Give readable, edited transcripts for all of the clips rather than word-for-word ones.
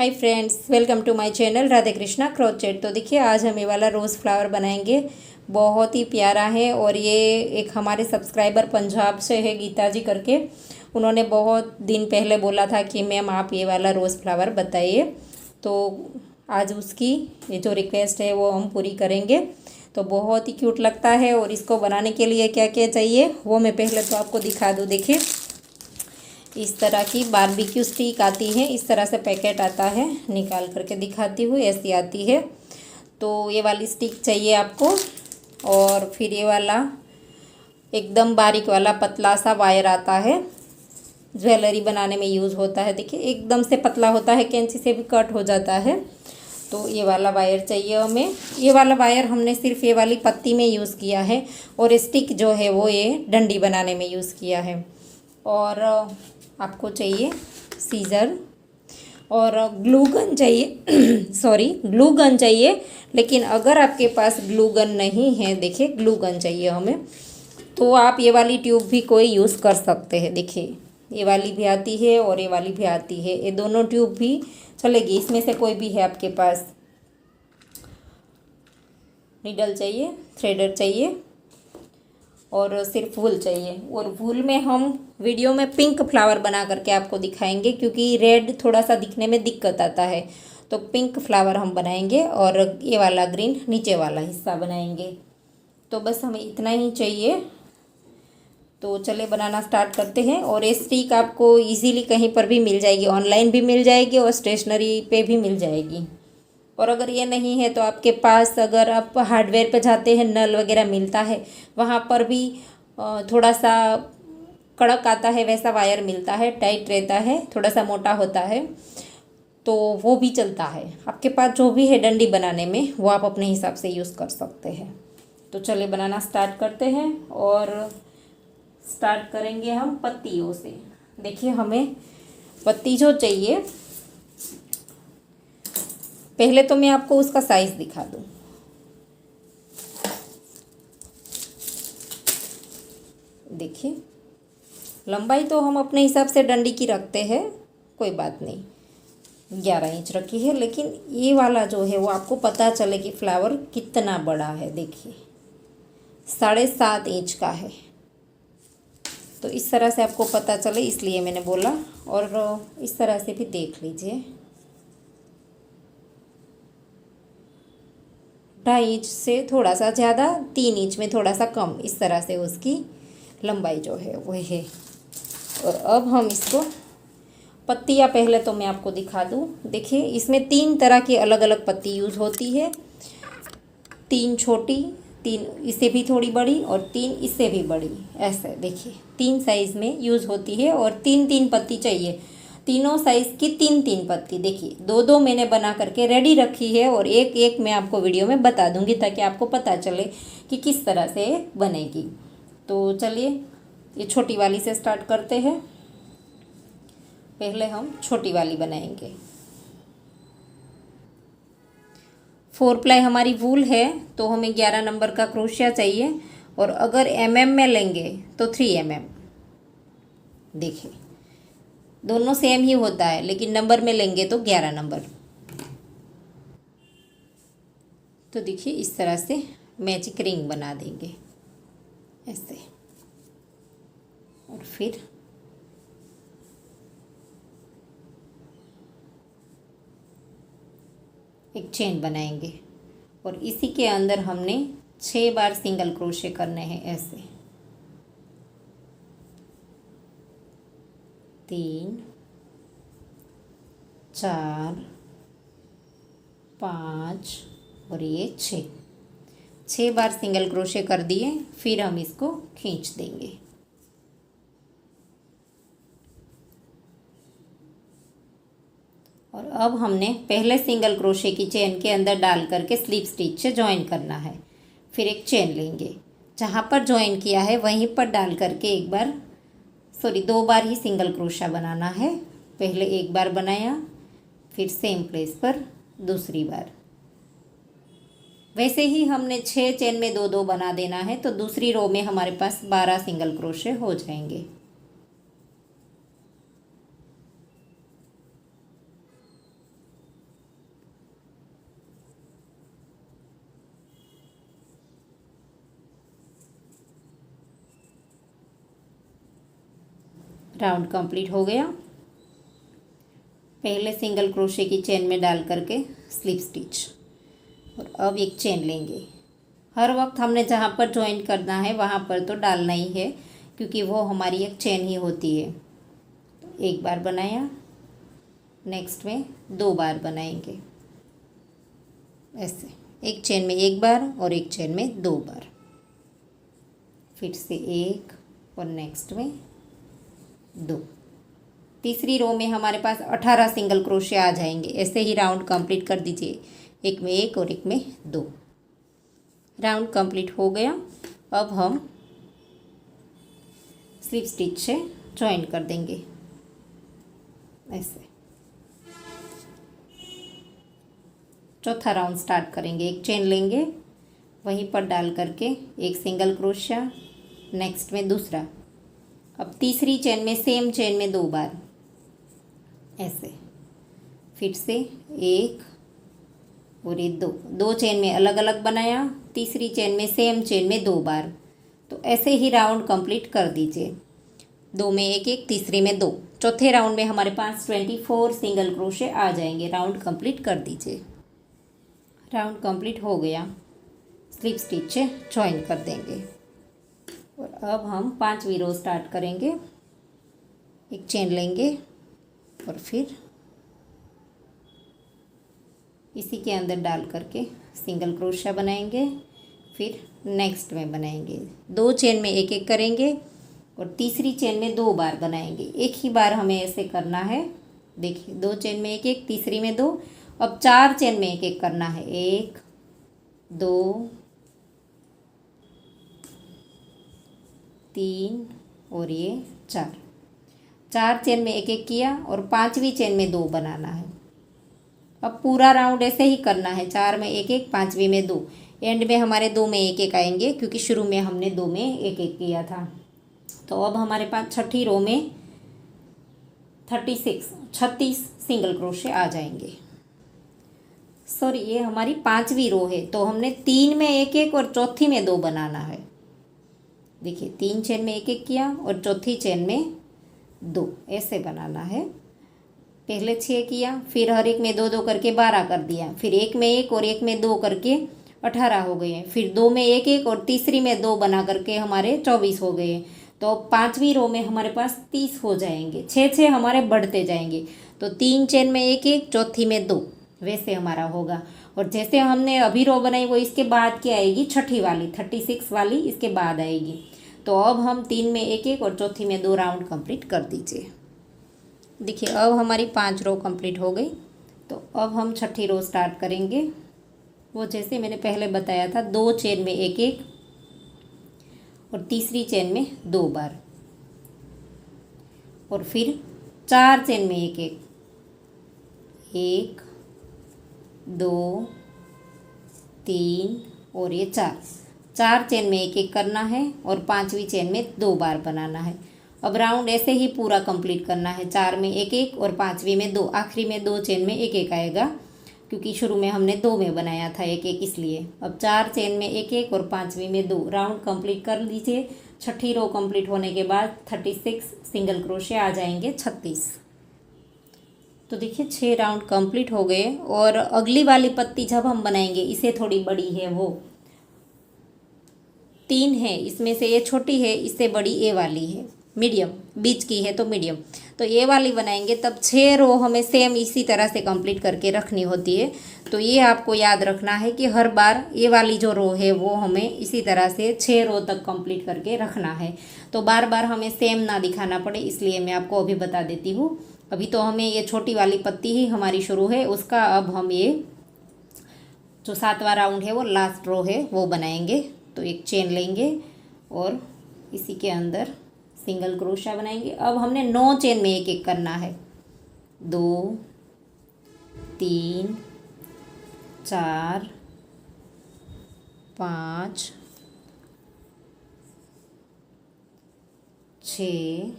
Hi friends, welcome to my channel Radhe Krishna crochet. तो देखिए, आज हम ये वाला रोज़ फ्लावर बनाएंगे। बहुत ही प्यारा है और ये एक हमारे सब्सक्राइबर पंजाब से है, गीता जी करके। उन्होंने बहुत दिन पहले बोला था कि मैम आप ये वाला रोज़ फ्लावर बताइए, तो आज उसकी ये जो रिक्वेस्ट है वो हम पूरी करेंगे। तो बहुत ही क्यूट लगता है और इसको बनाने के लिए क्या क्या चाहिए वो मैं पहले तो आपको दिखा दूँ। देखिए, इस तरह की बारबेक्यू स्टिक आती है, इस तरह से पैकेट आता है, निकाल करके दिखाती हूँ, ऐसी आती है। तो ये वाली स्टिक चाहिए आपको। और फिर ये वाला एकदम बारीक वाला पतला सा वायर आता है, ज्वेलरी बनाने में यूज़ होता है। देखिए, एकदम से पतला होता है, कैंची से भी कट हो जाता है। तो ये वाला वायर चाहिए हमें। ये वाला वायर हमने सिर्फ ये वाली पत्ती में यूज़ किया है और स्टिक जो है वो ये डंडी बनाने में यूज़ किया है। और आपको चाहिए सीज़र और ग्लू गन चाहिए सॉरी, ग्लू गन चाहिए। लेकिन अगर आपके पास ग्लू गन नहीं है, देखिए ग्लू गन चाहिए हमें, तो आप ये वाली ट्यूब भी कोई यूज़ कर सकते हैं। देखिए, ये वाली भी आती है और ये वाली भी आती है, ये दोनों ट्यूब भी चलेगी, इसमें से कोई भी है आपके पास। नीडल चाहिए, थ्रेडर चाहिए और सिर्फ वूल चाहिए। और वूल में हम वीडियो में पिंक फ्लावर बना करके आपको दिखाएंगे, क्योंकि रेड थोड़ा सा दिखने में दिक्कत आता है। तो पिंक फ्लावर हम बनाएंगे और ये वाला ग्रीन नीचे वाला हिस्सा बनाएंगे। तो बस हमें इतना ही चाहिए। तो चले बनाना स्टार्ट करते हैं। और ये स्टिक आपको इजीली कहीं पर भी मिल जाएगी, ऑनलाइन भी मिल जाएगी और स्टेशनरी पे भी मिल जाएगी। और अगर ये नहीं है तो आपके पास, अगर आप हार्डवेयर पे जाते हैं, नल वगैरह मिलता है, वहाँ पर भी थोड़ा सा कड़क आता है वैसा वायर मिलता है, टाइट रहता है, थोड़ा सा मोटा होता है, तो वो भी चलता है। आपके पास जो भी है डंडी बनाने में वो आप अपने हिसाब से यूज़ कर सकते हैं। तो चलिए बनाना स्टार्ट करते हैं। और स्टार्ट करेंगे हम पत्तियों से। देखिए, हमें पत्ती जो चाहिए, पहले तो मैं आपको उसका साइज़ दिखा दूँ। देखिए, लंबाई तो हम अपने हिसाब से डंडी की रखते हैं, कोई बात नहीं, 11 इंच रखी है। लेकिन ये वाला जो है वो आपको पता चले कि फ्लावर कितना बड़ा है। देखिए, 7.5 इंच का है, तो इस तरह से आपको पता चले इसलिए मैंने बोला। और इस तरह से भी देख लीजिए, 2.5 इंच से थोड़ा सा ज़्यादा, 3 इंच में थोड़ा सा कम, इस तरह से उसकी लंबाई जो है वो है। और अब हम इसको पत्तियाँ पहले तो मैं आपको दिखा दूँ। देखिए, इसमें 3 तरह की अलग अलग पत्ती यूज़ होती है। 3 छोटी, 3 इससे भी थोड़ी बड़ी और 3 इससे भी बड़ी, ऐसे देखिए 3 साइज़ में यूज़ होती है। और 3-3 पत्ती चाहिए, तीनों साइज़ की 3-3 पत्ती। देखिए, 2-2 मैंने बना करके रेडी रखी है और एक एक मैं आपको वीडियो में बता दूंगी, ताकि आपको पता चले कि किस तरह से बनेगी। तो चलिए, ये छोटी वाली से स्टार्ट करते हैं। पहले हम छोटी वाली बनाएंगे। 4 प्लाई हमारी वूल है, तो हमें 11 नंबर का क्रोशिया चाहिए। और अगर में लेंगे तो 3 देखिए, दोनों सेम ही होता है, लेकिन नंबर में लेंगे तो 11 नंबर। तो देखिए, इस तरह से मैजिक रिंग बना देंगे ऐसे। और फिर एक चेन बनाएंगे और इसी के अंदर हमने 6 बार सिंगल क्रोशे करने हैं, ऐसे 3 4 5 और ये 6 बार सिंगल क्रोशे कर दिए। फिर हम इसको खींच देंगे। और अब हमने पहले सिंगल क्रोशे की चेन के अंदर डाल करके स्लिप स्टिच से ज्वाइन करना है। फिर एक चेन लेंगे, जहाँ पर ज्वाइन किया है वहीं पर डाल करके 2 बार ही सिंगल क्रोशा बनाना है। पहले 1 बार बनाया, फिर सेम प्लेस पर दूसरी बार। वैसे ही हमने 6 चेन में 2-2 बना देना है, तो दूसरी रो में हमारे पास 12 सिंगल क्रोशे हो जाएंगे। राउंड कंप्लीट हो गया। पहले सिंगल क्रोशे की चेन में डाल करके स्लिप स्टिच, और अब एक चेन लेंगे। हर वक्त हमने जहाँ पर ज्वाइन करना है वहाँ पर तो डालना ही है, क्योंकि वो हमारी एक चेन ही होती है। एक बार बनाया, नेक्स्ट में 2 बार बनाएंगे ऐसे, एक चेन में 1 बार और एक चेन में 2 बार, फिर से 1 और नेक्स्ट में 2। तीसरी रो में हमारे पास 18 सिंगल क्रोशे आ जाएंगे। ऐसे ही राउंड कंप्लीट कर दीजिए, एक में 1 और एक में 2। राउंड कंप्लीट हो गया। अब हम स्लिप स्टिच से ज्वाइन कर देंगे ऐसे। चौथा राउंड स्टार्ट करेंगे। एक चेन लेंगे, वहीं पर डाल करके एक सिंगल क्रोशिया, नेक्स्ट में दूसरा। अब तीसरी चेन में सेम चेन में 2 बार ऐसे, फिर से 1 और ये 2 चेन में अलग अलग बनाया, तीसरी चेन में सेम चेन में 2 बार। तो ऐसे ही राउंड कंप्लीट कर दीजिए। 2 में 1 1, तीसरी में 2। चौथे राउंड में हमारे पास 24 सिंगल क्रोशे आ जाएंगे। राउंड कंप्लीट कर दीजिए। राउंड कंप्लीट हो गया, स्लिप स्टिच से ज्वाइन कर देंगे। और अब हम 5वीं रो स्टार्ट करेंगे। एक चेन लेंगे और फिर इसी के अंदर डाल करके सिंगल क्रोशिया बनाएंगे, फिर नेक्स्ट में बनाएंगे। 2 चेन में 1 1 करेंगे और तीसरी चेन में 2 बार बनाएंगे। एक ही बार हमें ऐसे करना है। देखिए, 2 चेन में 1 1, तीसरी में 2। अब 4 चेन में 1 1 करना है। 1 2 3 और ये 4 चेन में 1 1 किया और 5वीं चेन में 2 बनाना है। अब पूरा राउंड ऐसे ही करना है। 4 में 1 1, 5वीं में 2। एंड में हमारे 2 में 1 1 आएंगे, क्योंकि शुरू में हमने 2 में 1 1 किया था। तो अब हमारे पास छठी रो में 36 सिंगल क्रोशे आ जाएंगे। सॉरी, ये हमारी 5वीं रो है, तो हमने 3 में 1 1 और चौथी में 2 बनाना है। देखिए, 3 चेन में 1 1 किया और चौथी चेन में 2 ऐसे बनाना है। पहले 6 किया, फिर हर एक में 2 2 करके 12 कर दिया, फिर 1 में 1 और 1 में 2 करके 18 हो गए, फिर 2 में 1 1 और तीसरी में 2 बना करके हमारे 24 हो गए। तो 5वीं रो में हमारे पास 30 हो जाएंगे। 6 हमारे बढ़ते जाएंगे। तो 3 चेन में 1 1, चौथी में 2, वैसे हमारा होगा। और जैसे हमने अभी रो बनाई वो इसके बाद की आएगी, छठी वाली 36 वाली इसके बाद आएगी। तो अब हम 3 में 1 1 और चौथी में 2 राउंड कंप्लीट कर दीजिए। देखिए, अब हमारी 5 रो कंप्लीट हो गई। तो अब हम छठी रो स्टार्ट करेंगे। वो जैसे मैंने पहले बताया था, 2 चेन में 1 1 और तीसरी चेन में 2 बार, और फिर 4 चेन में 1 1, 1 2 3 और ये 4 चेन में 1 1 करना है और 5वीं चेन में 2 बार बनाना है। अब राउंड ऐसे ही पूरा कंप्लीट करना है। 4 में 1 1 और 5वीं में 2, आखिरी में 2 चेन में 1 1 आएगा, क्योंकि शुरू में हमने 2 में बनाया था 1 1, इसलिए। अब 4 चेन में 1 1 और 5वीं में 2 राउंड कंप्लीट कर लीजिए। छठी रो कंप्लीट होने के बाद 36 सिंगल क्रोशे आ जाएंगे, 36। तो देखिए, 6 राउंड कंप्लीट हो गए। और अगली वाली पत्ती जब हम बनाएंगे, इसे थोड़ी बड़ी है, वो 3 है, इसमें से ये छोटी है, इससे बड़ी ए वाली है, मीडियम, बीच की है तो मीडियम। तो ये वाली बनाएंगे तब 6 रो हमें सेम इसी तरह से कंप्लीट करके रखनी होती है। तो ये आपको याद रखना है कि हर बार ये वाली जो रो है वो हमें इसी तरह से 6 रो तक कंप्लीट करके रखना है। तो बार बार हमें सेम ना दिखाना पड़े, इसलिए मैं आपको अभी बता देती हूँ। अभी तो हमें ये छोटी वाली पत्ती ही हमारी शुरू है उसका। अब हम ये जो 7वां राउंड है वो लास्ट रो है वो बनाएंगे। तो एक चेन लेंगे और इसी के अंदर सिंगल क्रोशिया बनाएंगे। अब हमने 9 चेन में 1 1 करना है। 2 3 4 5 6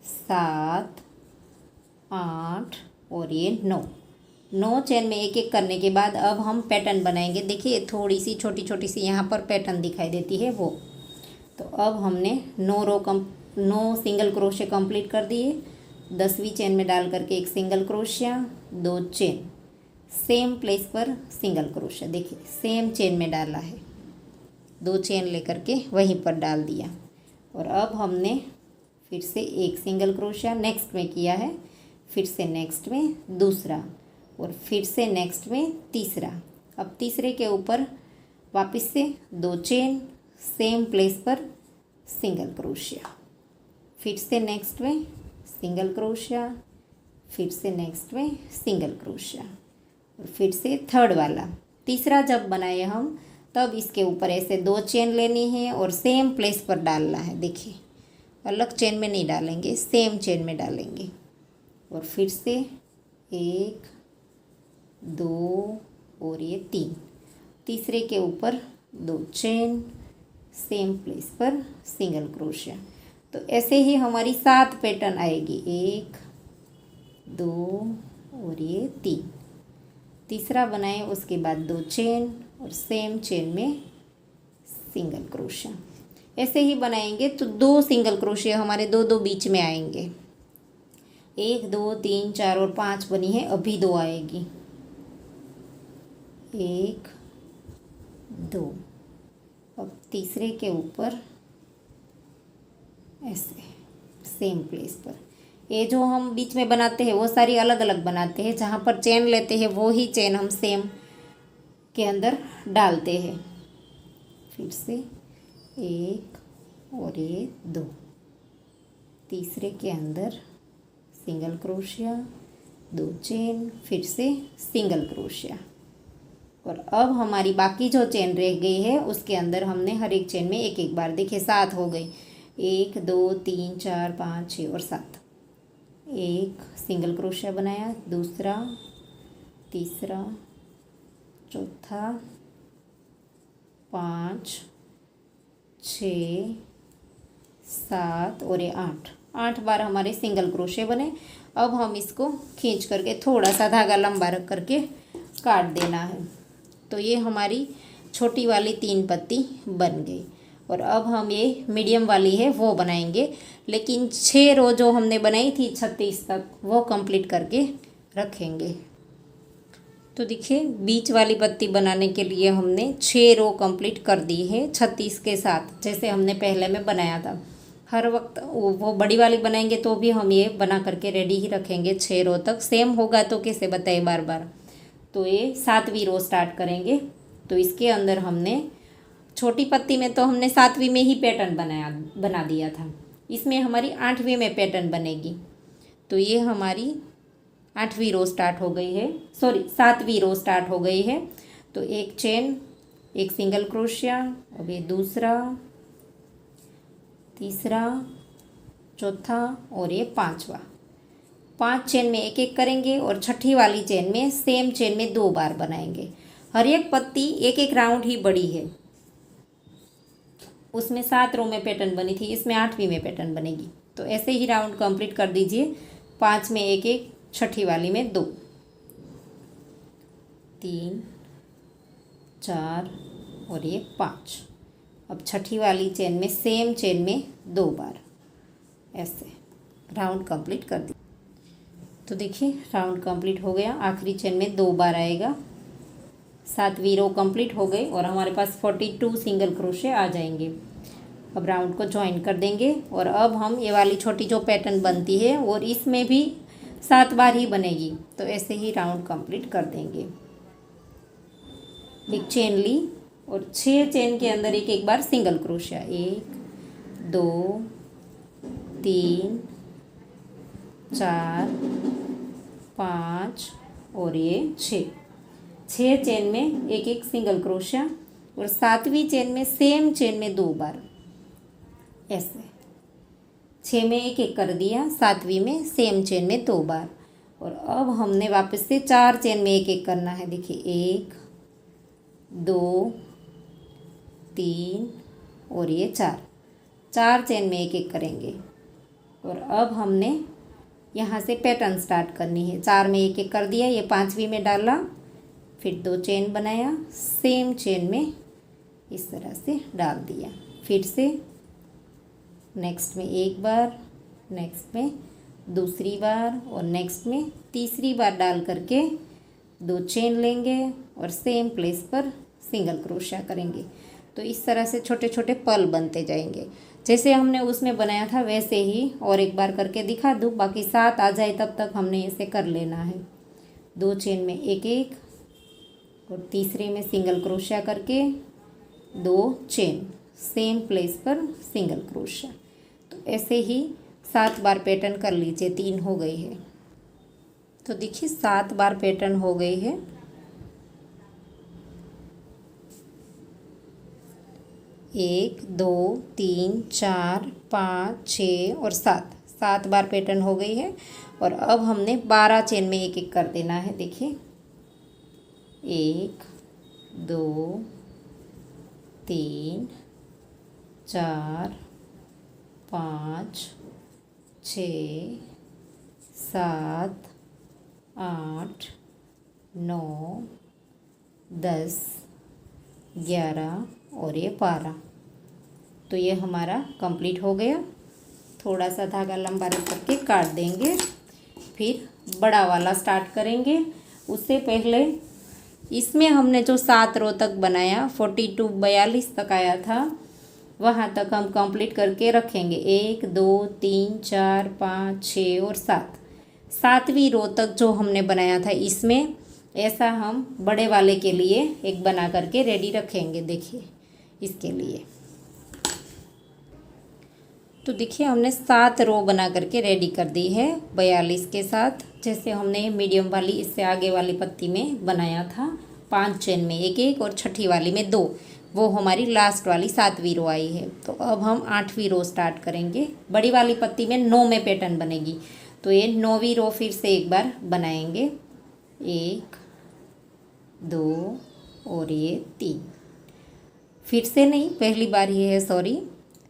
7 8 और ये 9 चेन में 1 1 करने के बाद अब हम पैटर्न बनाएंगे। देखिए, थोड़ी सी छोटी छोटी सी यहाँ पर पैटर्न दिखाई देती है वो। तो अब हमने 9 रो 9 सिंगल क्रोशे कंप्लीट कर दिए। 10वीं चेन में डाल करके एक single crochet, 2 chain, same place पर सिंगल क्रोशिया, देखिए सेम चेन में डाला है, 2 चेन लेकर के वहीं पर डाल दिया। और अब हमने फिर से एक सिंगल क्रोशिया नेक्स्ट में किया है, फिर से नेक्स्ट में दूसरा, और फिर से नेक्स्ट में तीसरा। अब तीसरे के ऊपर वापस से 2 चेन, सेम प्लेस पर सिंगल क्रोशिया, फिर से नेक्स्ट में सिंगल क्रोशिया, फिर से नेक्स्ट में सिंगल क्रोशिया, और फिर से थर्ड वाला। तीसरा जब बनाए हम तब इसके ऊपर ऐसे 2 चेन लेनी है और सेम प्लेस पर डालना है। देखिए अलग चेन में नहीं डालेंगे, सेम चेन में डालेंगे। और फिर से 1 2 और ये 3, तीसरे के ऊपर 2 चेन, सेम प्लेस पर सिंगल क्रोशिया। तो ऐसे ही हमारी 7 पैटर्न आएगी, 1 2 और ये 3। तीसरा बनाए उसके बाद 2 चेन और सेम चेन में सिंगल क्रोशिया। ऐसे ही बनाएंगे तो 2 सिंगल क्रोशिया हमारे 2 बीच में आएंगे। 1 2 3 4 और 5 बनी है, अभी 2 आएगी, 1 2। अब तीसरे के ऊपर ऐसे सेम प्लेस पर, ये जो हम बीच में बनाते हैं वो सारी अलग अलग बनाते हैं, जहाँ पर चेन लेते हैं वो ही चेन हम सेम के अंदर डालते हैं। फिर से 1 और ये 2, तीसरे के अंदर सिंगल क्रोशिया, 2 चेन, फिर से सिंगल क्रोशिया। और अब हमारी बाकी जो चेन रह गई है उसके अंदर हमने हर एक चेन में एक एक बार, देखिए 7 हो गई, 1 2 3 4 5 6 और 7। एक सिंगल क्रोशिया बनाया, दूसरा, तीसरा, चौथा, 5 6 7 और ये 8 बार हमारे सिंगल क्रोशिया बने। अब हम इसको खींच करके थोड़ा सा धागा लंबा रख करके काट देना है। तो ये हमारी छोटी वाली 3 पत्ती बन गई। और अब हम ये मीडियम वाली है वो बनाएंगे, लेकिन 6 रो जो हमने बनाई थी 36 तक वो कंप्लीट करके रखेंगे। तो देखिए बीच वाली पत्ती बनाने के लिए हमने 6 रो कंप्लीट कर दी है 36 के साथ, जैसे हमने पहले में बनाया था। हर वक्त वो बड़ी वाली बनाएंगे तो भी हम ये बना करके रेडी ही रखेंगे 6 रो तक। सेम होगा तो कैसे बताए बार बार। तो ये 7वीं रो स्टार्ट करेंगे। तो इसके अंदर हमने छोटी पत्ती में तो हमने 7वीं में ही पैटर्न बना दिया था, इसमें हमारी 8वीं में पैटर्न बनेगी। तो ये हमारी 8वीं रो स्टार्ट हो गई है, सॉरी 7वीं रो स्टार्ट हो गई है। तो एक चेन, एक सिंगल क्रोशिया, अब ये दूसरा, तीसरा, चौथा और ये 5वां। 5 चेन में एक एक करेंगे और छठी वाली चेन में सेम चेन में 2 बार बनाएंगे। हर एक पत्ती एक एक राउंड ही बड़ी है, उसमें 7 रो में पैटर्न बनी थी, इसमें 8वीं में पैटर्न बनेगी। तो ऐसे ही राउंड कंप्लीट कर दीजिए। 5 में एक एक, छठी वाली में 2, 3 4 और ये 5। अब छठी वाली चेन में सेम चेन में 2 बार ऐसे राउंड कंप्लीट कर दी। तो देखिए राउंड कंप्लीट हो गया, आखिरी चेन में 2 बार आएगा। 7वीं रो कंप्लीट हो गई और हमारे पास 42 सिंगल क्रोशे आ जाएंगे। अब राउंड को ज्वाइन कर देंगे और अब हम ये वाली छोटी जो पैटर्न बनती है और इसमें भी 7 बार ही बनेगी। तो ऐसे ही राउंड कंप्लीट कर देंगे। एक चेन ली और 6 चेन के अंदर एक एक बार सिंगल क्रोशिया, 1 2 3 4 5 और ये 6 चेन में एक एक सिंगल क्रोशिया और 7वीं चेन में सेम चेन में 2 बार ऐसे। 6 में एक एक कर दिया, 7वीं में सेम चेन में 2 बार। और अब हमने वापस से 4 चेन में एक एक करना है। देखिए 1 2 3 और ये 4 चेन में एक एक करेंगे। और अब हमने यहाँ से पैटर्न स्टार्ट करनी है। 4 में एक एक कर दिया, ये 5वीं में डाला, फिर 2 चेन बनाया, सेम चेन में इस तरह से डाल दिया, फिर से नेक्स्ट में एक बार, नेक्स्ट में दूसरी बार और नेक्स्ट में तीसरी बार डाल करके 2 चेन लेंगे और सेम प्लेस पर सिंगल क्रोशिया करेंगे। तो इस तरह से छोटे छोटे पल बनते जाएंगे। जैसे हमने उसमें बनाया था वैसे ही और एक बार करके दिखा दूँ, बाकी 7 आ जाए तब तक हमने इसे कर लेना है। 2 चेन में एक एक और तीसरे में सिंगल क्रोशिया करके 2 चेन, सेम प्लेस पर सिंगल क्रोशिया। तो ऐसे ही 7 बार पैटर्न कर लीजिए। 3 हो गई है, तो देखिए 7 बार पैटर्न हो गई है। 1 2 3 4 5 6 और 7 बार पैटर्न हो गई है। और अब हमने 12 चेन में एक एक कर देना है। देखिए 1 2 3 4 5 6 7 8 9 10 11 और ये 12। तो ये हमारा कंप्लीट हो गया। थोड़ा सा धागा लंबा रख करके काट देंगे, फिर बड़ा वाला स्टार्ट करेंगे। उससे पहले इसमें हमने जो 7 रो तक बनाया 42 तक आया था, वहाँ तक हम कंप्लीट करके रखेंगे। 1 2 3 4 5 6 और 7। 7वीं रो तक जो हमने बनाया था इसमें ऐसा हम बड़े वाले के लिए एक बना करके रेडी रखेंगे। देखिए इसके लिए तो देखिए हमने 7 रो बना करके रेडी कर दी है 42 के साथ। जैसे हमने मीडियम वाली इससे आगे वाली पत्ती में बनाया था 5 चेन में एक एक और छठी वाली में 2, वो हमारी लास्ट वाली 7वीं रो आई है। तो अब हम 8वीं रो स्टार्ट करेंगे। बड़ी वाली पत्ती में 9 में पैटर्न बनेगी, तो ये 9वीं रो फिर से एक बार बनाएंगे। 1 2 और ये 3, फिर से नहीं, पहली बार ही है, सॉरी।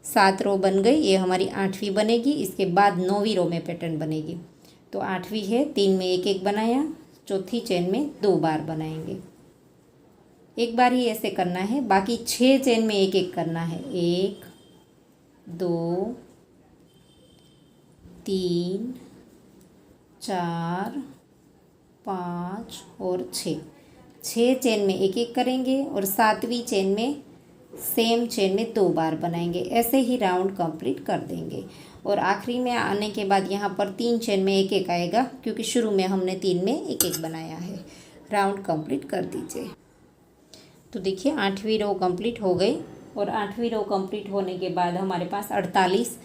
7 रो बन गई, ये हमारी 8वीं बनेगी। इसके बाद 9वीं रो में पैटर्न बनेगी। तो 8वीं है, 3 में एक एक बनाया, चौथी चेन में 2 बार बनाएंगे। एक बार ही ऐसे करना है, बाकी 6 चेन में एक एक करना है। 1 2 3 4 5 और 6 चेन में एक एक करेंगे और 7वीं चेन में सेम चेन में 2 बार बनाएंगे। ऐसे ही राउंड कंप्लीट कर देंगे। और आखिरी में आने के बाद यहाँ पर 3 चेन में एक एक आएगा, क्योंकि शुरू में हमने 3 में एक एक बनाया है। राउंड कंप्लीट कर दीजिए। तो देखिए 8वीं रो कंप्लीट हो गई। और 8वीं रो कंप्लीट होने के बाद हमारे पास 48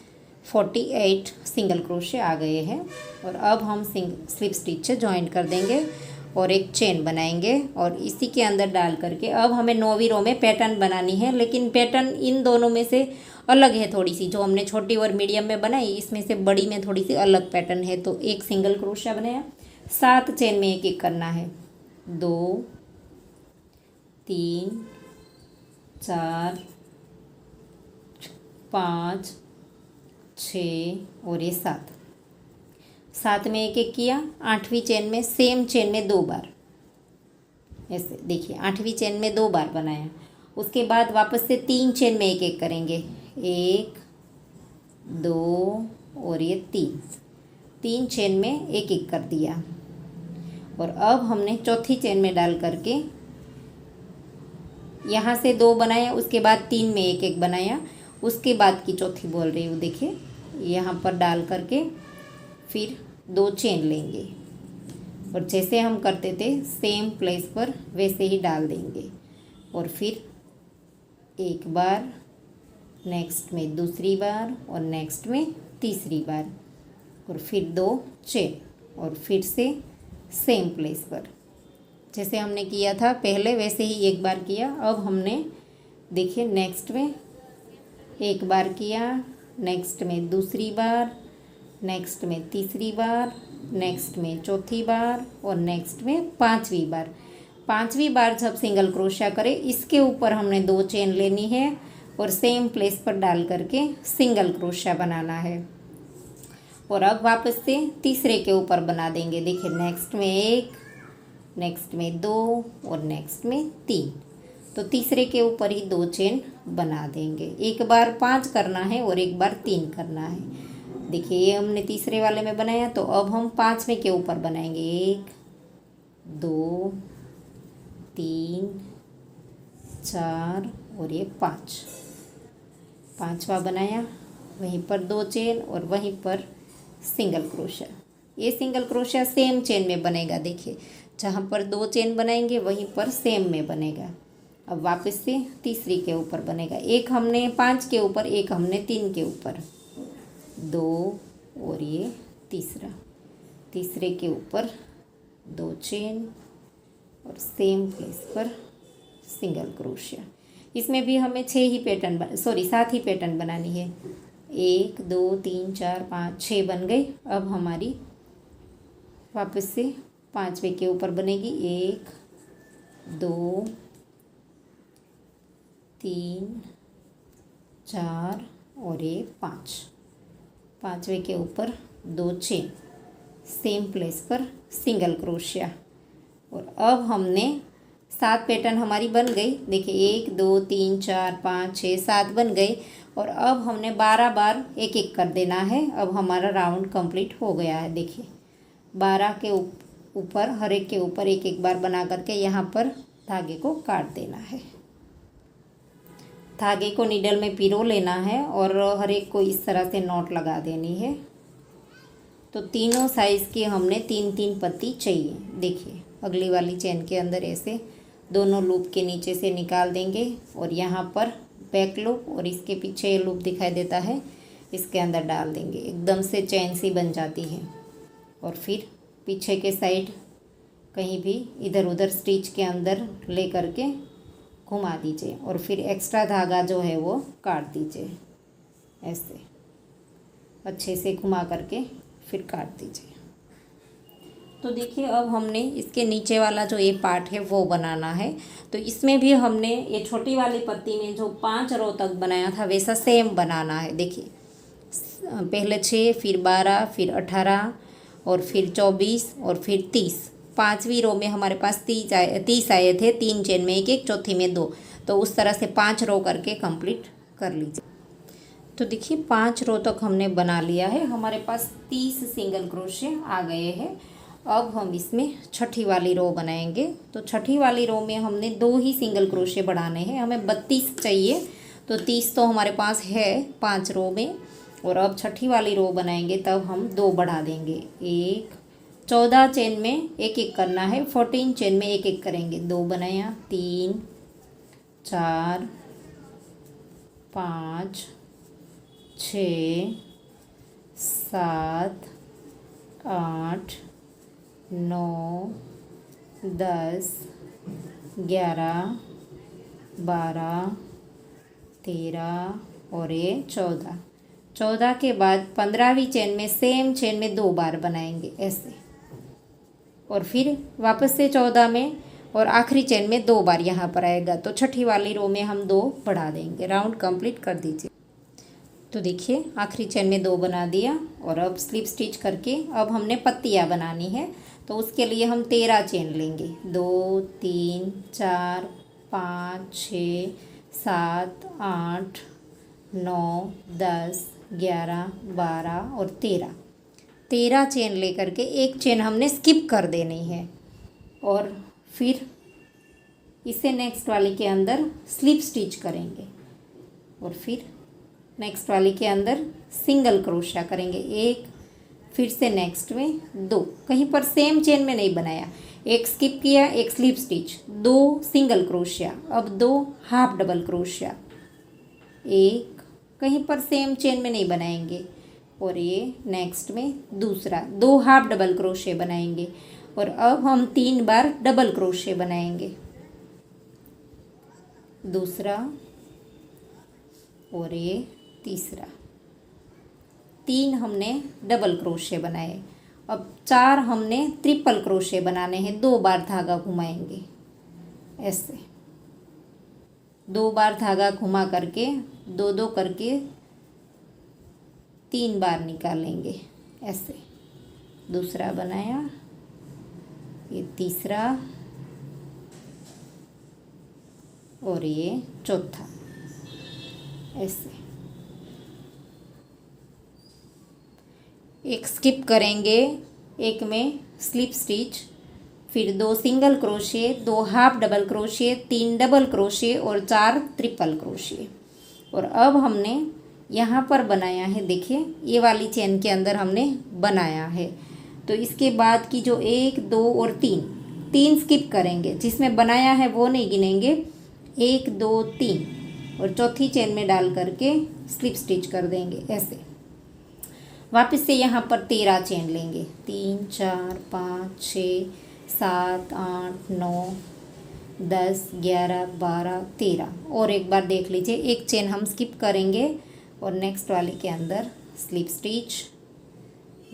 सिंगल क्रोशे आ गए हैं। और अब हम स्लिप स्टिच से ज्वाइन कर देंगे और एक चेन बनाएंगे और इसी के अंदर डाल करके अब हमें 9वीं रो में पैटर्न बनानी है। लेकिन पैटर्न इन दोनों में से अलग है थोड़ी सी, जो हमने छोटी और मीडियम में बनाई, इसमें से बड़ी में थोड़ी सी अलग पैटर्न है। तो एक सिंगल क्रोशिया बनाया, 7 चेन में एक एक करना है। 2 3 4 5 6 और ये 7 में एक एक किया। 8वीं चेन में सेम चेन में 2 बार, ऐसे देखिए 8वीं चेन में 2 बार बनाया। उसके बाद वापस से 3 चेन में एक एक करेंगे। 1 2 और ये 3 चेन में एक एक कर दिया। और अब हमने चौथी चेन में डाल करके यहाँ से 2 बनाया, उसके बाद 3 में एक एक बनाया, उसके बाद की चौथी बोल रही हूँ। देखिए यहाँ पर डाल करके फिर 2 चेन लेंगे और जैसे हम करते थे सेम प्लेस पर वैसे ही डाल देंगे। और फिर एक बार, नेक्स्ट में दूसरी बार और नेक्स्ट में तीसरी बार, और फिर 2 चेन और फिर से सेम प्लेस पर जैसे हमने किया था पहले वैसे ही एक बार किया। अब हमने देखिए नेक्स्ट में एक बार किया, नेक्स्ट में दूसरी बार, नेक्स्ट में तीसरी बार, नेक्स्ट में चौथी बार और नेक्स्ट में 5वीं बार। 5वीं बार जब सिंगल क्रोशिया करें इसके ऊपर हमने 2 चेन लेनी है और सेम प्लेस पर डाल करके सिंगल क्रोशिया बनाना है। और अब वापस से तीसरे के ऊपर बना देंगे। देखिए नेक्स्ट में 1, नेक्स्ट में 2 और नेक्स्ट में 3। तो तीसरे के ऊपर ही 2 चेन बना देंगे। एक बार 5 करना है और एक बार 3 करना है। देखिए ये हमने तीसरे वाले में बनाया, तो अब हम 5वें के ऊपर बनाएंगे। 1 2 3 4 और ये 5, 5वां बनाया, वहीं पर 2 चेन और वहीं पर सिंगल क्रोशिया। ये सिंगल क्रोशिया सेम चेन में बनेगा। देखिए जहाँ पर 2 चेन बनाएंगे वहीं पर सेम में बनेगा। अब वापस से तीसरी के ऊपर बनेगा। एक हमने 5 के ऊपर, एक हमने 3 के ऊपर, 2 और ये तीसरा, तीसरे के ऊपर 2 चेन और सेम प्लेस पर सिंगल क्रोशिया। इसमें भी हमें 7 ही पैटर्न बनानी है। 1 2 3 4 5 6 बन गई। अब हमारी वापस से 5वें के ऊपर बनेगी। 1 2 3 4 और ये 5, 5वें के ऊपर 2 चेन, सेम प्लेस पर सिंगल क्रोशिया। और अब हमने 7 पैटर्न हमारी बन गई। देखिए 1 2 3 4 5 6 7 बन गई। और अब हमने 12 बार एक एक कर देना है। अब हमारा राउंड कंप्लीट हो गया है। देखिए 12 के ऊपर, हर एक के ऊपर एक एक बार बना करके यहाँ पर धागे को काट देना है। धागे को नीडल में पिरो लेना है और हर एक को इस तरह से नॉट लगा देनी है। तो तीनों साइज़ की हमने 3-3 पत्ती चाहिए। देखिए अगली वाली चेन के अंदर ऐसे दोनों लूप के नीचे से निकाल देंगे और यहाँ पर बैक लूप और इसके पीछे ये लूप दिखाई देता है, इसके अंदर डाल देंगे। एकदम से चेन सी बन जाती है। और फिर पीछे के साइड कहीं भी इधर उधर स्टिच के अंदर ले करके घुमा दीजिए और फिर एक्स्ट्रा धागा जो है वो काट दीजिए। ऐसे अच्छे से घुमा करके फिर काट दीजिए। तो देखिए अब हमने इसके नीचे वाला जो ये पार्ट है वो बनाना है। तो इसमें भी हमने ये छोटी वाली पत्ती में जो 5 रो तक बनाया था वैसा सेम बनाना है। देखिए पहले 6, फिर 12, फिर 18 और फिर 24 और फिर 30। 5वीं रो में हमारे पास 30 आए थे, 3 चेन में एक एक, चौथी में 2। तो उस तरह से 5 रो करके कंप्लीट कर लीजिए। तो देखिए 5 रो तक हमने बना लिया है। हमारे पास 30 सिंगल क्रोशिया आ गए हैं। अब हम इसमें छठी वाली रो बनाएंगे। तो छठी वाली रो में हमने 2 ही सिंगल क्रोशिया बढ़ाने हैं। हमें 32 चाहिए, तो 30 तो हमारे पास है 5 रो में। और अब छठी वाली रो बनाएंगे तब हम 2 बढ़ा देंगे। 14 चेन में एक एक करना है, 14 चेन में एक एक करेंगे। 2 बनाया, 3 4 5 6 7 8 9 10 11 12 13 और ये 14 के बाद 15वीं चेन में सेम चेन में 2 बार बनाएंगे ऐसे। और फिर वापस से 14 में और आखिरी चेन में 2 बार यहाँ पर आएगा। तो छठी वाली रो में हम 2 बढ़ा देंगे। राउंड कंप्लीट कर दीजिए। तो देखिए आखिरी चेन में 2 बना दिया। और अब स्लिप स्टिच करके अब हमने पत्तियाँ बनानी है। तो उसके लिए हम 13 चेन लेंगे। 2 3 4 5 6 7 8 9 10 11 12 और 13 चेन लेकर के एक चेन हमने स्किप कर देनी है। और फिर इसे नेक्स्ट वाली के अंदर स्लिप स्टिच करेंगे और फिर नेक्स्ट वाली के अंदर सिंगल क्रोशिया करेंगे। 1, फिर से नेक्स्ट में 2, कहीं पर सेम चेन में नहीं बनाया। एक स्किप किया, एक स्लिप स्टिच, 2 सिंगल क्रोशिया, अब 2 हाफ डबल क्रोशिया, 1 कहीं पर सेम चेन में नहीं बनाएंगे। और ये नेक्स्ट में दूसरा 2 हाफ डबल क्रोशे बनाएंगे। और अब हम 3 बार डबल क्रोशे बनाएंगे। दूसरा और ये तीसरा, 3 हमने डबल क्रोशे बनाए। अब 4 हमने ट्रिपल क्रोशे बनाने हैं। 2 बार धागा घुमाएंगे ऐसे, 2 बार धागा घुमा करके 2-2 करके 3 बार निकालेंगे ऐसे। दूसरा बनाया, ये तीसरा और ये चौथा, ऐसे। एक स्किप करेंगे, एक में स्लिप स्टिच, फिर 2 single crochet, 2 half double crochet, 3 double crochet और 4 ट्रिपल क्रोशे। और अब हमने यहाँ पर बनाया है, देखिए ये वाली चेन के अंदर हमने बनाया है। तो इसके बाद की जो 1 2 और 3 स्किप करेंगे, जिसमें बनाया है वो नहीं गिनेंगे। 1 2 3 और चौथी चेन में डाल करके स्लिप स्टिच कर देंगे, ऐसे। वापस से यहाँ पर 13 चेन लेंगे, 3 4 5 6 7 8 9 10 11 12 13। और एक बार देख लीजिए, एक चेन हम स्किप करेंगे और नेक्स्ट वाली के अंदर स्लिप स्टिच,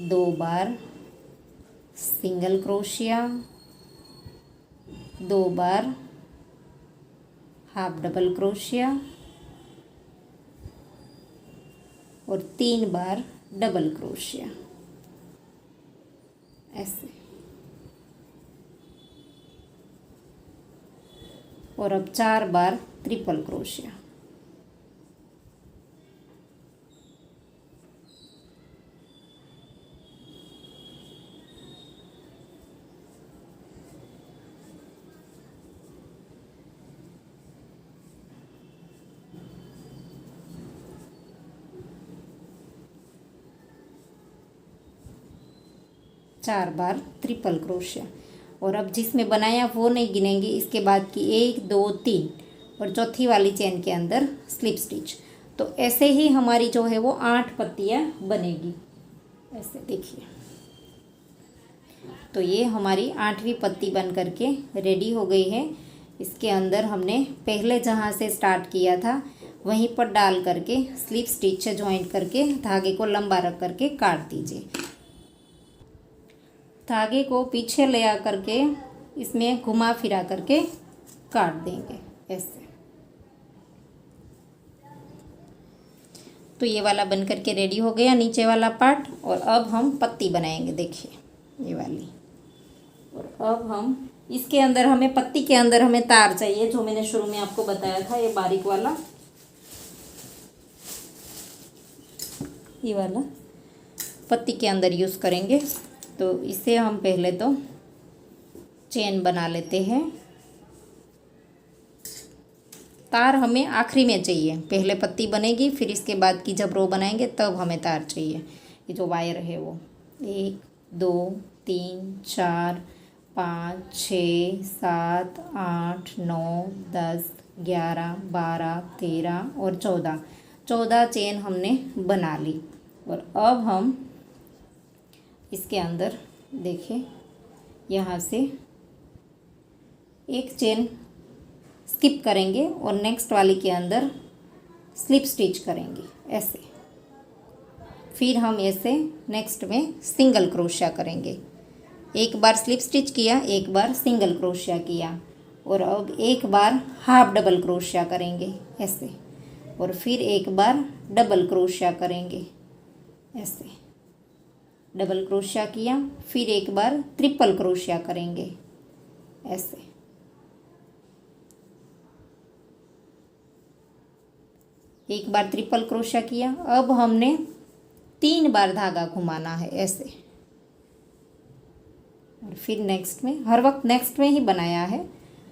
2 बार सिंगल क्रोशिया, 2 बार हाफ डबल क्रोशिया और 3 बार डबल क्रोशिया, ऐसे। और अब 4 बार ट्रिपल क्रोशिया। चार बार ट्रिपल क्रोशिया। और अब जिसमें बनाया वो नहीं गिनेंगे, इसके बाद की 1 2 3 और चौथी वाली चेन के अंदर स्लिप स्टिच। तो ऐसे ही हमारी जो है वो 8 पत्तियाँ बनेगी, ऐसे देखिए। तो ये हमारी 8वीं पत्ती बन करके रेडी हो गई है। इसके अंदर हमने पहले जहाँ से स्टार्ट किया था वहीं पर डाल करके स्लिप स्टिच से ज्वाइंट करके धागे को लंबा रख करके काट दीजिए। धागे को पीछे ले आ करके इसमें घुमा फिरा करके काट देंगे, ऐसे। तो ये वाला बन करके रेडी हो गया, नीचे वाला पार्ट। और अब हम पत्ती बनाएंगे, देखिए ये वाली। और अब हम इसके अंदर, हमें पत्ती के अंदर हमें तार चाहिए, जो मैंने शुरू में आपको बताया था, ये बारीक वाला, ये वाला पत्ती के अंदर यूज़ करेंगे। तो इसे हम पहले तो चेन बना लेते हैं। तार हमें आखिरी में चाहिए, पहले पत्ती बनेगी, फिर इसके बाद की जब रो बनाएंगे तब हमें तार चाहिए। ये जो वायर है वो 1 2 3 4 5 6 7 8 9 10 11 12 13 और 14 चेन हमने बना ली। और अब हम इसके अंदर देखिए, यहाँ से एक चेन स्किप करेंगे और नेक्स्ट वाली के अंदर स्लिप स्टिच करेंगे, ऐसे। फिर हम ऐसे नेक्स्ट में सिंगल क्रोशिया करेंगे। एक बार स्लिप स्टिच किया, एक बार सिंगल क्रोशिया किया, और अब एक बार हाफ डबल क्रोशिया करेंगे, ऐसे। और फिर एक बार डबल क्रोशिया करेंगे, ऐसे। डबल क्रोशिया किया, फिर एक बार ट्रिपल क्रोशिया करेंगे, ऐसे। एक बार ट्रिपल क्रोशिया किया, अब हमने 3 बार धागा घुमाना है, ऐसे। और फिर नेक्स्ट में, हर वक्त नेक्स्ट में ही बनाया है,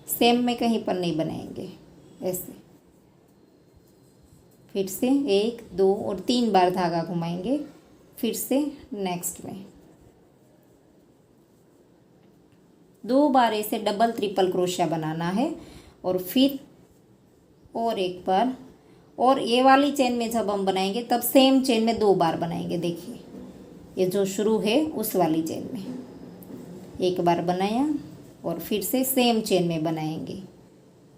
सेम में कहीं पर नहीं बनाएंगे, ऐसे। फिर से 1 2 और 3 बार धागा घुमाएंगे, फिर से नेक्स्ट में 2 बार ऐसे डबल ट्रिपल क्रोशिया बनाना है। और फिर और एक बार, और ये वाली चेन में जब हम बनाएंगे तब सेम चेन में 2 बार बनाएंगे, देखिए ये जो शुरू है उस वाली चेन में 1 बार बनाया और फिर से सेम चेन में बनाएंगे,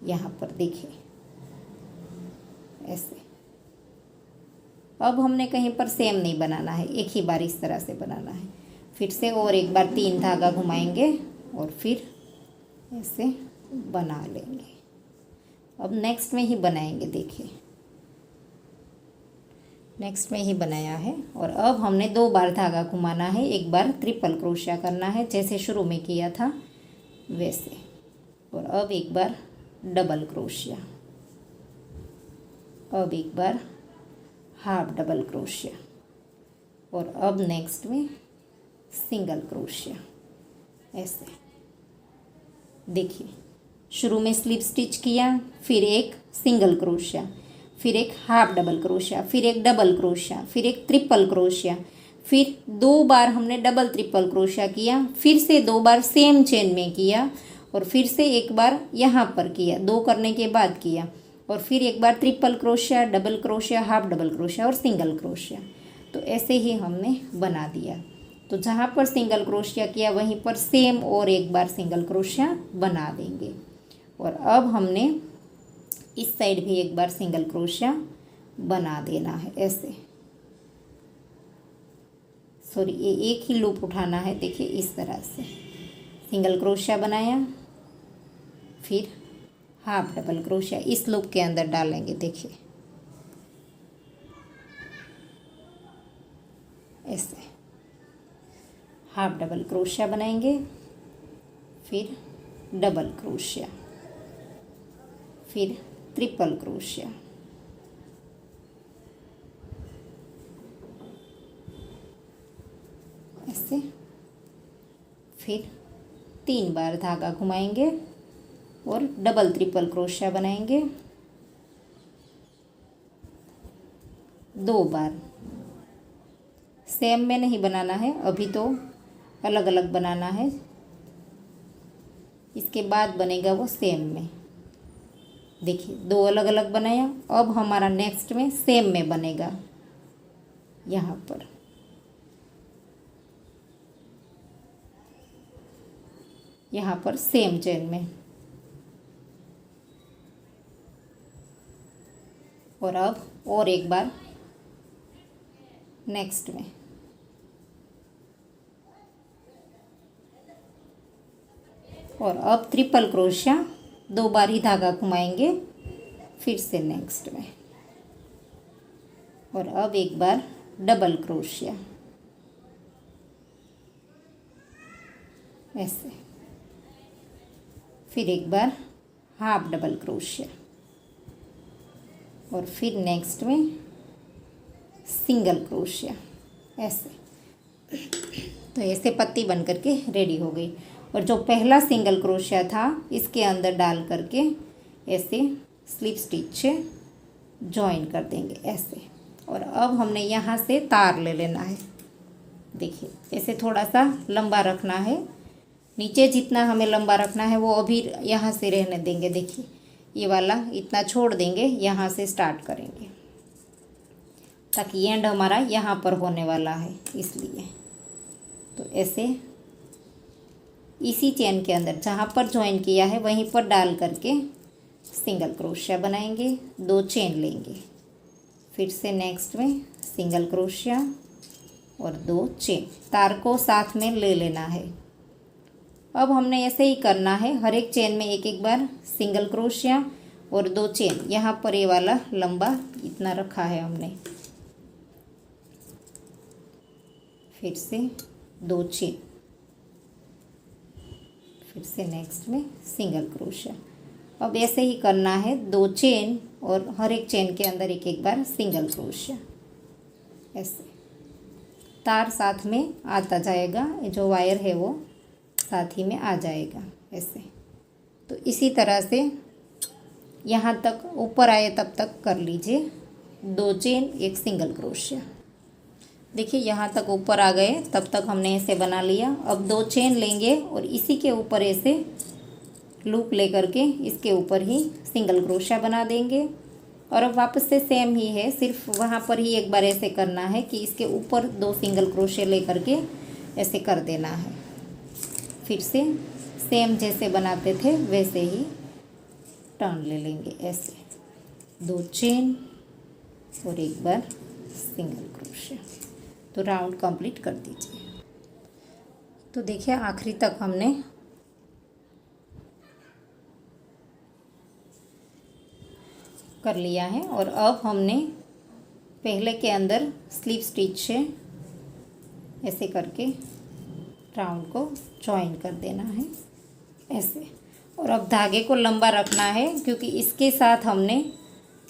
यहाँ पर देखिए, ऐसे। अब हमने कहीं पर सेम नहीं बनाना है, एक ही बार इस तरह से बनाना है। फिर से और एक बार 3 धागा घुमाएंगे और फिर ऐसे बना लेंगे। अब नेक्स्ट में ही बनाएंगे, देखिए नेक्स्ट में ही बनाया है। और अब हमने 2 बार धागा घुमाना है, एक बार ट्रिपल क्रोशिया करना है, जैसे शुरू में किया था वैसे। और अब एक बार डबल क्रोशिया, अब एक बार हाफ डबल क्रोशिया और अब नेक्स्ट में सिंगल क्रोशिया। ऐसे देखिए, शुरू में स्लिप स्टिच किया, फिर एक सिंगल क्रोशिया, फिर एक हाफ डबल क्रोशिया, फिर एक डबल क्रोशिया, फिर एक ट्रिपल क्रोशिया, फिर 2 बार हमने डबल ट्रिपल क्रोशिया किया, फिर से 2 बार सेम चेन में किया और फिर से एक बार यहाँ पर किया, 2 करने के बाद किया और फिर एक बार triple crochet, double crochet, half double crochet और सिंगल क्रोशिया। तो ऐसे ही हमने बना दिया। तो जहाँ पर सिंगल क्रोशिया किया वहीं पर सेम और एक बार सिंगल क्रोशिया बना देंगे। और अब हमने इस साइड भी एक बार सिंगल क्रोशिया बना देना है। ऐसे सॉरी, ये एक ही लूप उठाना है। देखिए इस तरह से सिंगल क्रोशिया बनाया, फिर हाफ डबल क्रोशिया इस लूप के अंदर डालेंगे। देखिए ऐसे हाफ डबल क्रोशिया बनाएंगे, फिर डबल क्रोशिया, फिर ट्रिपल क्रोशिया, ऐसे फिर 3 बार धागा घुमाएंगे और डबल ट्रिपल क्रोशिया बनाएंगे 2 बार। सेम में नहीं बनाना है, अभी तो अलग अलग बनाना है, इसके बाद बनेगा वो सेम में। देखिए 2 अलग अलग बनाया, अब हमारा नेक्स्ट में सेम में बनेगा। यहाँ पर सेम चेन में, और अब और एक बार नेक्स्ट में। और अब ट्रिपल क्रोशिया 2 बार ही धागा घुमाएंगे, फिर से नेक्स्ट में। और अब एक बार डबल क्रोशिया, ऐसे, फिर एक बार हाफ डबल क्रोशिया और फिर नेक्स्ट में सिंगल क्रोशिया। ऐसे तो ऐसे पत्ती बन करके रेडी हो गई। और जो पहला सिंगल क्रोशिया था इसके अंदर डाल करके ऐसे स्लिप स्टिच से जॉइन कर देंगे ऐसे। और अब हमने यहाँ से तार ले लेना है। देखिए ऐसे थोड़ा सा लंबा रखना है, नीचे जितना हमें लंबा रखना है वो अभी यहाँ से रहने देंगे। देखिए ये वाला इतना छोड़ देंगे, यहाँ से स्टार्ट करेंगे ताकि एंड हमारा यहाँ पर होने वाला है, इसलिए। तो ऐसे इसी चेन के अंदर जहाँ पर ज्वाइन किया है वहीं पर डाल करके सिंगल क्रोशिया बनाएंगे, 2 चेन लेंगे, फिर से नेक्स्ट में सिंगल क्रोशिया और 2 चेन। तार को साथ में ले लेना है। अब हमने ऐसे ही करना है, हर एक चेन में एक एक बार सिंगल क्रोशिया और 2 चेन। यहाँ पर ये वाला लंबा इतना रखा है हमने, फिर से 2 चेन, फिर से नेक्स्ट में सिंगल क्रोशिया। अब ऐसे ही करना है, 2 चेन और हर एक चेन के अंदर एक एक बार सिंगल क्रोशिया। ऐसे तार साथ में आता जाएगा, ये जो वायर है वो साथ ही में आ जाएगा ऐसे। तो इसी तरह से यहाँ तक ऊपर आए तब तक कर लीजिए, 2 चेन 1 सिंगल क्रोशिया। देखिए यहाँ तक ऊपर आ गए, तब तक हमने ऐसे बना लिया। अब 2 चेन लेंगे और इसी के ऊपर ऐसे लूप ले करके इसके ऊपर ही सिंगल क्रोशिया बना देंगे। और अब वापस से सेम ही है, सिर्फ वहाँ पर ही एक बार ऐसे करना है कि इसके ऊपर 2 सिंगल क्रोशिया ले करके ऐसे कर देना है। फिर से सेम जैसे बनाते थे वैसे ही टर्न ले लेंगे ऐसे, 2 चेन और एक बार सिंगल क्रोशिया। तो राउंड कंप्लीट कर दीजिए। तो देखिए आखिरी तक हमने कर लिया है। और अब हमने पहले के अंदर स्लिप स्टिच से ऐसे करके राउंड को जॉइन कर देना है ऐसे। और अब धागे को लंबा रखना है क्योंकि इसके साथ हमने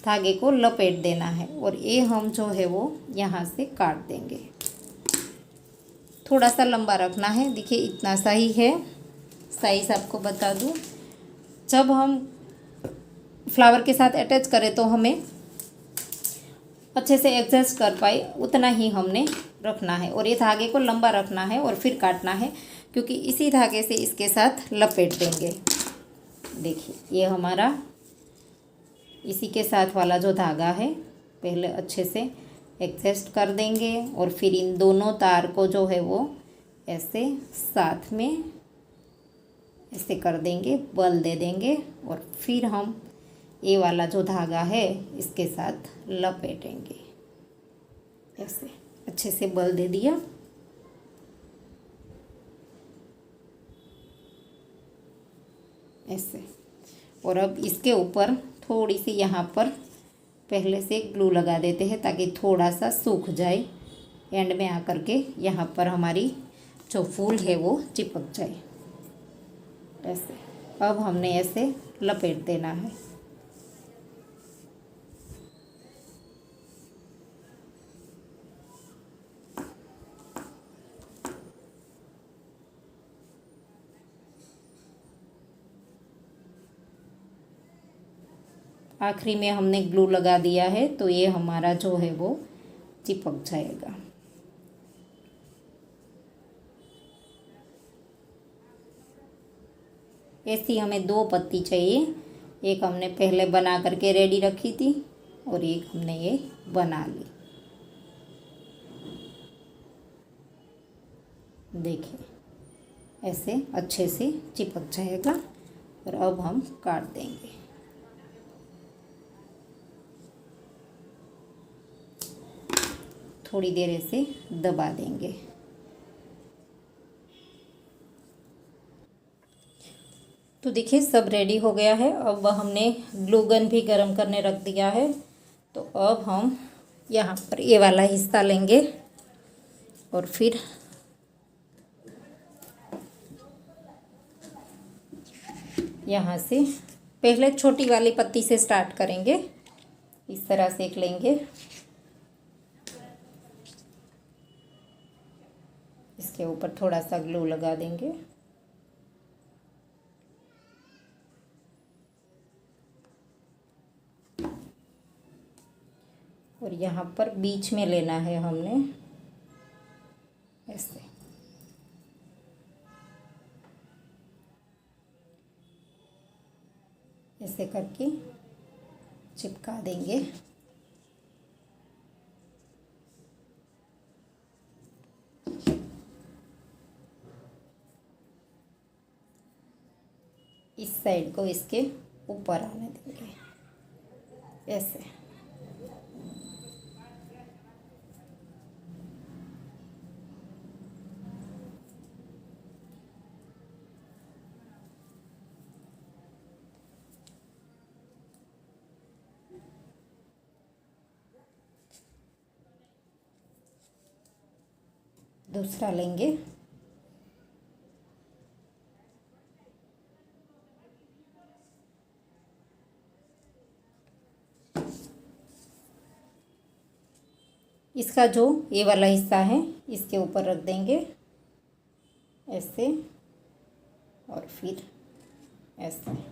धागे को लपेट देना है और ये हम जो है वो यहाँ से काट देंगे। थोड़ा सा लंबा रखना है, देखिए इतना सा ही है। साइज़ आपको बता दूँ, जब हम फ्लावर के साथ अटैच करें तो हमें अच्छे से एडजस्ट कर पाए उतना ही हमने रखना है। और ये धागे को लंबा रखना है और फिर काटना है, क्योंकि इसी धागे से इसके साथ लपेट देंगे। देखिए ये हमारा इसी के साथ वाला जो धागा है पहले अच्छे से एडजस्ट कर देंगे और फिर इन दोनों तार को जो है वो ऐसे साथ में ऐसे कर देंगे, बल दे देंगे और फिर हम ये वाला जो धागा है इसके साथ लपेटेंगे। ऐसे अच्छे से बल दे दिया। ऐसे, और अब इसके ऊपर थोड़ी सी यहाँ पर पहले से ग्लू लगा देते हैं ताकि थोड़ा सा सूख जाए। एंड में आकर के यहाँ पर हमारी जो फूल है वो चिपक जाए। ऐसे अब हमने ऐसे लपेट देना है। आखिरी में हमने ग्लू लगा दिया है तो ये हमारा जो है वो चिपक जाएगा। ऐसी हमें 2 पत्ती चाहिए। एक हमने पहले बना करके रेडी रखी थी और एक हमने ये बना ली। देखिए ऐसे अच्छे से चिपक जाएगा और अब हम काट देंगे। थोड़ी देर ऐसे दबा देंगे। तो देखिए सब रेडी हो गया है। अब हमने ग्लू गन भी गर्म करने रख दिया है। तो अब हम यहाँ पर ये वाला हिस्सा लेंगे और फिर यहाँ से पहले छोटी वाली पत्ती से स्टार्ट करेंगे। इस तरह सेक लेंगे। इसके ऊपर थोड़ा सा ग्लू लगा देंगे। और यहाँ पर बीच में लेना है हमने ऐसे। ऐसे करके चिपका देंगे। इस साइड को इसके ऊपर आने देंगे ऐसे। दूसरा लेंगे। इसका जो ये वाला हिस्सा है इसके ऊपर रख देंगे ऐसे और फिर ऐसे।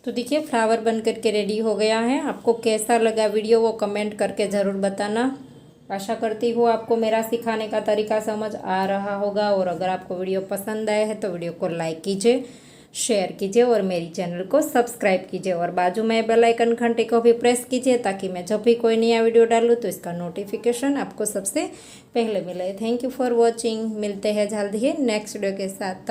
तो देखिए फ्लावर बन करके रेडी हो गया है। आपको कैसा लगा वीडियो वो कमेंट करके ज़रूर बताना। आशा करती हूँ आपको मेरा सिखाने का तरीका समझ आ रहा होगा, और अगर आपको वीडियो पसंद आया है तो वीडियो को लाइक कीजिए, शेयर कीजिए और मेरी चैनल को सब्सक्राइब कीजिए, और बाजू में बेल आइकन घंटे को भी प्रेस कीजिए ताकि मैं जब भी कोई नया वीडियो डालूँ तो इसका नोटिफिकेशन आपको सबसे पहले मिले। Thank you for watching. मिलते हैं जल्द ही नेक्स्ट वीडियो के साथ।